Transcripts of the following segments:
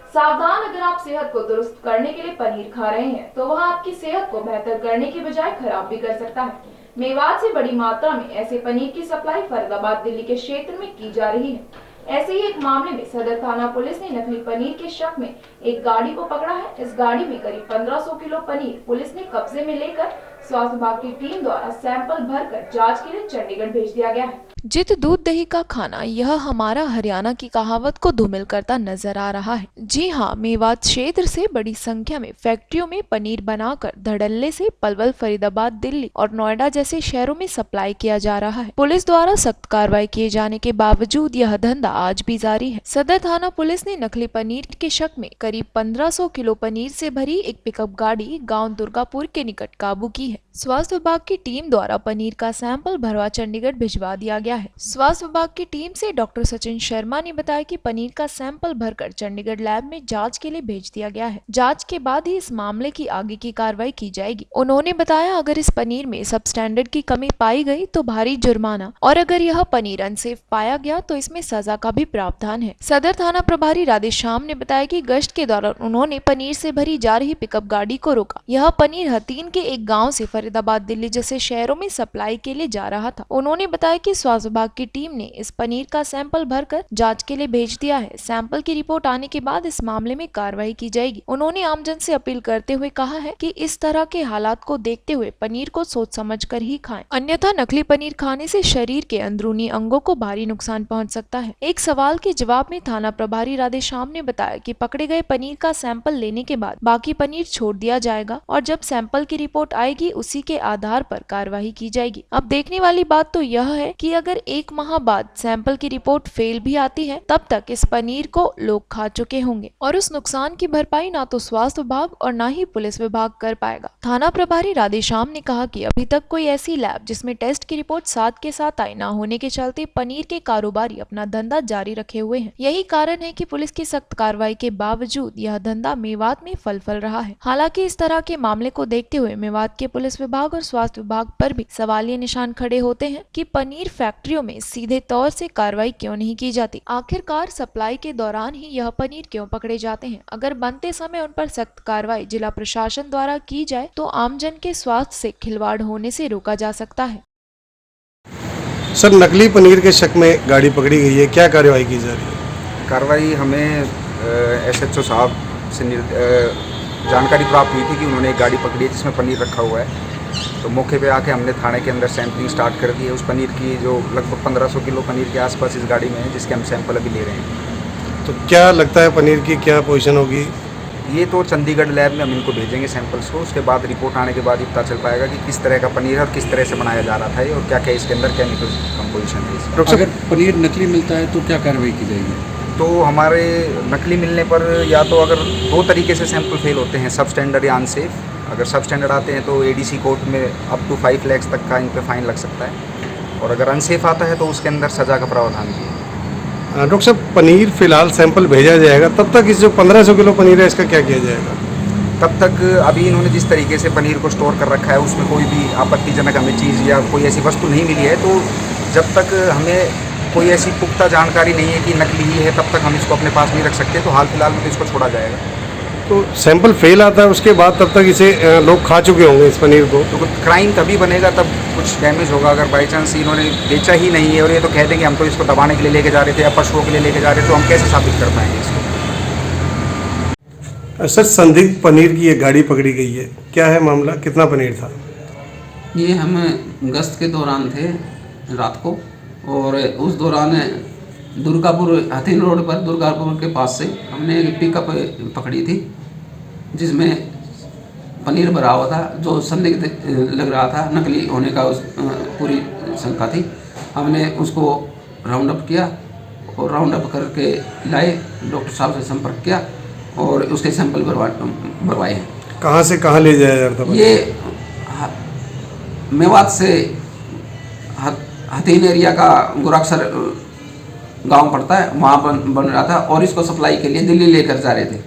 सावधान, अगर आप सेहत को दुरुस्त करने के लिए पनीर खा रहे हैं तो वह आपकी सेहत को बेहतर करने की बजाय खराब भी कर सकता है। मेवात से बड़ी मात्रा में ऐसे पनीर की सप्लाई फरीदाबाद दिल्ली के क्षेत्र में की जा रही है। ऐसे ही एक मामले में सदर थाना पुलिस ने नकली पनीर के शक में एक गाड़ी को पकड़ा है। इस गाड़ी में करीब 1500 किलो पनीर पुलिस ने कब्जे में लेकर स्वास्थ्य विभाग की टीम द्वारा सैंपल भरकर जांच के लिए चंडीगढ़ भेज दिया गया है। जित दूध दही का खाना, यह हमारा हरियाणा की कहावत को धूमिल करता नजर आ रहा है। जी हाँ, मेवात क्षेत्र से बड़ी संख्या में फैक्ट्रियों में पनीर बनाकर धड़ल्ले से पलवल, फरीदाबाद, दिल्ली और नोएडा जैसे शहरों में सप्लाई किया जा रहा है। पुलिस द्वारा सख्त कार्रवाई किए जाने के बावजूद यह धंधा आज भी जारी है। सदर थाना पुलिस ने नकली पनीर के शक में करीब 1500 किलो पनीर से भरी एक पिकअप गाड़ी गाँव दुर्गापुर के निकट काबू की है। स्वास्थ्य विभाग की टीम द्वारा पनीर का सैंपल भरवा चंडीगढ़ भिजवा दिया गया है। स्वास्थ्य विभाग की टीम से डॉक्टर सचिन शर्मा ने बताया कि पनीर का सैंपल भरकर चंडीगढ़ लैब में जांच के लिए भेज दिया गया है। जांच के बाद ही इस मामले की आगे की कार्रवाई की जाएगी। उन्होंने बताया, अगर इस पनीर में सब स्टैंडर्ड की कमी पाई गई तो भारी जुर्माना, और अगर यह पनीर अनसेफ पाया गया तो इसमें सजा का भी प्रावधान है। सदर थाना प्रभारी राधेश्याम ने बताया कि गश्त के दौरान उन्होंने पनीर से भरी जा रही पिकअप गाड़ी को रोका। यह पनीर हतीन के एक गाँव से फरीदाबाद, दिल्ली जैसे शहरों में सप्लाई के लिए जा रहा था। उन्होंने बताया कि स्वास्थ्य विभाग की टीम ने इस पनीर का सैंपल भरकर जांच के लिए भेज दिया है। सैंपल की रिपोर्ट आने के बाद इस मामले में कार्रवाई की जाएगी। उन्होंने आमजन से अपील करते हुए कहा है कि इस तरह के हालात को देखते हुए पनीर को सोच समझकर ही खाएं, अन्यथा नकली पनीर खाने से शरीर के अंदरूनी अंगों को भारी नुकसान पहुंच सकता है। एक सवाल के जवाब में थाना प्रभारी राधेश्याम ने बताया कि पकड़े गए पनीर का सैंपल लेने के बाद बाकी पनीर छोड़ दिया जाएगा और जब सैंपल की रिपोर्ट आएगी उसी के आधार पर कार्रवाई की जाएगी। अब देखने वाली बात तो यह है कि अगर एक माह बाद सैंपल की रिपोर्ट फेल भी आती है, तब तक इस पनीर को लोग खा चुके होंगे और उस नुकसान की भरपाई ना तो स्वास्थ्य विभाग और ना ही पुलिस विभाग कर पाएगा। थाना प्रभारी राधेश्याम ने कहा कि अभी तक कोई ऐसी लैब जिसमें टेस्ट की रिपोर्ट साथ के साथ आई ना होने के चलते पनीर के कारोबारी अपना धंधा जारी रखे हुए हैं। यही कारण है कि पुलिस की सख्त कार्रवाई के बावजूद यह धंधा मेवात में फल रहा है। हालांकि इस तरह के मामले को देखते हुए मेवात के पुलिस विभाग और स्वास्थ्य विभाग पर भी सवालिया निशान खड़े होते हैं कि पनीर फैक्ट्रियों में सीधे तौर से कार्रवाई क्यों नहीं की जाती। आखिरकार सप्लाई के दौरान ही यह पनीर क्यों पकड़े जाते हैं। अगर बनते समय उन पर सख्त कार्रवाई जिला प्रशासन द्वारा की जाए तो आमजन के स्वास्थ्य से खिलवाड़ होने से रोका जा सकता है। सर, नकली पनीर के शक में गाड़ी पकड़ी गई है, क्या कार्रवाई की जा रही है? कार्रवाई हमें SHO साहब से जानकारी प्राप्त हुई थी कि उन्होंने एक गाड़ी पकड़ी है जिसमें पनीर रखा हुआ है। तो मौके पे आके हमने थाने के अंदर सैंपलिंग स्टार्ट कर दी है। उस पनीर की जो लगभग 1500 किलो पनीर के आसपास इस गाड़ी में है, जिसके हम सैंपल अभी ले रहे हैं। तो क्या लगता है पनीर की क्या पोजीशन होगी? ये तो चंडीगढ़ लैब में हम इनको भेजेंगे सैंपल्स को। उसके बाद रिपोर्ट आने के बाद ही पता चल पाएगा कि किस तरह का पनीर है और किस तरह से बनाया जा रहा था ये, और क्या क्या इसके अंदर केमिकल कंपोजिशन है इसका। अगर पनीर नकली मिलता है तो क्या कार्रवाई की जाएगी? तो हमारे नकली मिलने पर या तो अगर दो तरीके से सैंपल फेल होते हैं, सब स्टैंडर्ड या अनसेफ। अगर सब स्टैंडर्ड आते हैं तो ADC कोर्ट में अप टू 5 लाख तक का इन पे फाइन लग सकता है, और अगर अनसेफ आता है तो उसके अंदर सज़ा का प्रावधान भी है। डॉक्टर साहब, पनीर फिलहाल सैंपल भेजा जाएगा, तब तक इस जो 1500 किलो पनीर है इसका क्या किया जाएगा? तब तक अभी इन्होंने जिस तरीके से पनीर को स्टोर कर रखा है उसमें कोई भी आपत्तिजनक हमें चीज़ या कोई ऐसी वस्तु नहीं मिली है, तो जब तक हमें कोई ऐसी पुख्ता जानकारी नहीं है कि नकली ही है, तब तक हम इसको अपने पास नहीं रख सकते। तो हाल फिलहाल में तो इसको छोड़ा जाएगा। तो सैंपल फेल आता है, उसके बाद तब तक इसे लोग खा चुके होंगे इस पनीर को। तो क्राइम तभी बनेगा तब कुछ डैमेज होगा। अगर बाई चांस इन्होंने बेचा ही नहीं है और ये तो कह देंगे हम तो इसको दबाने के लिए लेके जा रहे थे या पशुओं के लिए लेके जा रहे थे, तो हम कैसे साबित कर पाएंगे इसको? सर, संदिग्ध पनीर की एक गाड़ी पकड़ी गई है, क्या है मामला, कितना पनीर था? ये हम गश्त के दौरान थे रात को, और उस दौरान दुर्गापुर हथीन रोड पर दुर्गापुर के पास से हमने एक पिकअप पकड़ी थी जिसमें पनीर भरा हुआ था, जो संदिग्ध लग रहा था, नकली होने का उस पूरी शंका थी। हमने उसको राउंड अप किया और राउंड अप करके लाए, डॉक्टर साहब से संपर्क किया और उसके सैंपल भरवाए हैं। कहाँ से कहाँ ले जाया जा रहा था? ये मेवात से हथीन एरिया का गुराक्सर गांव पड़ता है, वहाँ बन रहा था और इसको सप्लाई के लिए दिल्ली लेकर जा रहे थे।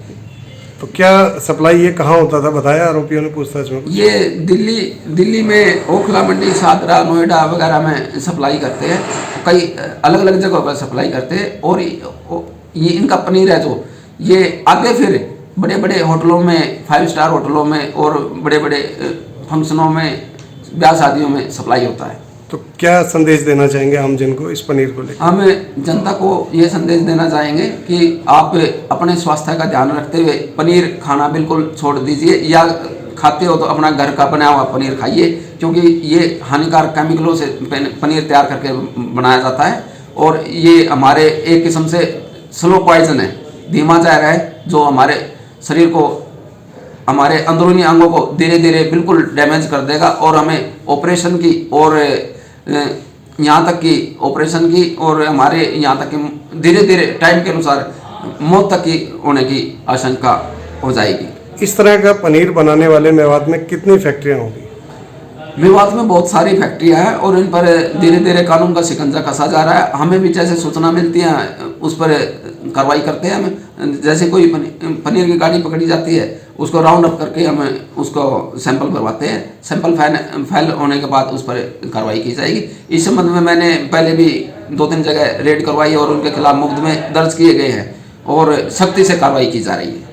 तो क्या सप्लाई ये कहाँ होता था, बताया आरोपियों ने पूछताछ में? ये दिल्ली में ओखला मंडी, सादरा, नोएडा वगैरह में सप्लाई करते हैं, कई अलग अलग जगहों पर सप्लाई करते हैं। और ये इनका पनीर है जो ये आगे फिर बड़े बड़े होटलों में, 5 स्टार होटलों में और बड़े बड़े फंक्शनों में, ब्याह शादियों में सप्लाई होता है। तो क्या संदेश देना चाहेंगे आम जन को इस पनीर को लेकर? हम जनता को ये संदेश देना चाहेंगे कि आप अपने स्वास्थ्य का ध्यान रखते हुए पनीर खाना बिल्कुल छोड़ दीजिए, या खाते हो तो अपना घर का बनाया हुआ पनीर खाइए, क्योंकि ये हानिकारक केमिकलों से पनीर तैयार करके बनाया जाता है और ये हमारे एक किस्म से स्लो पॉइजन है, धीमा जहर है, जो हमारे शरीर को, हमारे अंदरूनी अंगों को धीरे धीरे बिल्कुल डैमेज कर देगा और हमें ऑपरेशन की और यहाँ तक कि ऑपरेशन की और हमारे यहाँ तक कि धीरे धीरे टाइम के अनुसार मौत तक की होने की आशंका हो जाएगी। इस तरह का पनीर बनाने वाले मेवात में कितनी फैक्ट्रियां होंगी? मेवात में बहुत सारी फैक्ट्रियां हैं और इन पर धीरे धीरे कानून का शिकंजा कसा जा रहा है। हमें भी जैसे सूचना मिलती है उस पर कार्रवाई करते हैं। हम जैसे कोई पनीर की गाड़ी पकड़ी जाती है उसको राउंड अप करके हम उसको सैंपल भरवाते हैं। सैंपल फाइल होने के बाद उस पर कार्रवाई की जाएगी। इस संबंध में मैंने पहले भी 2-3 जगह रेड करवाई और उनके खिलाफ मुकदमे दर्ज किए गए हैं और सख्ती से कार्रवाई की जा रही है।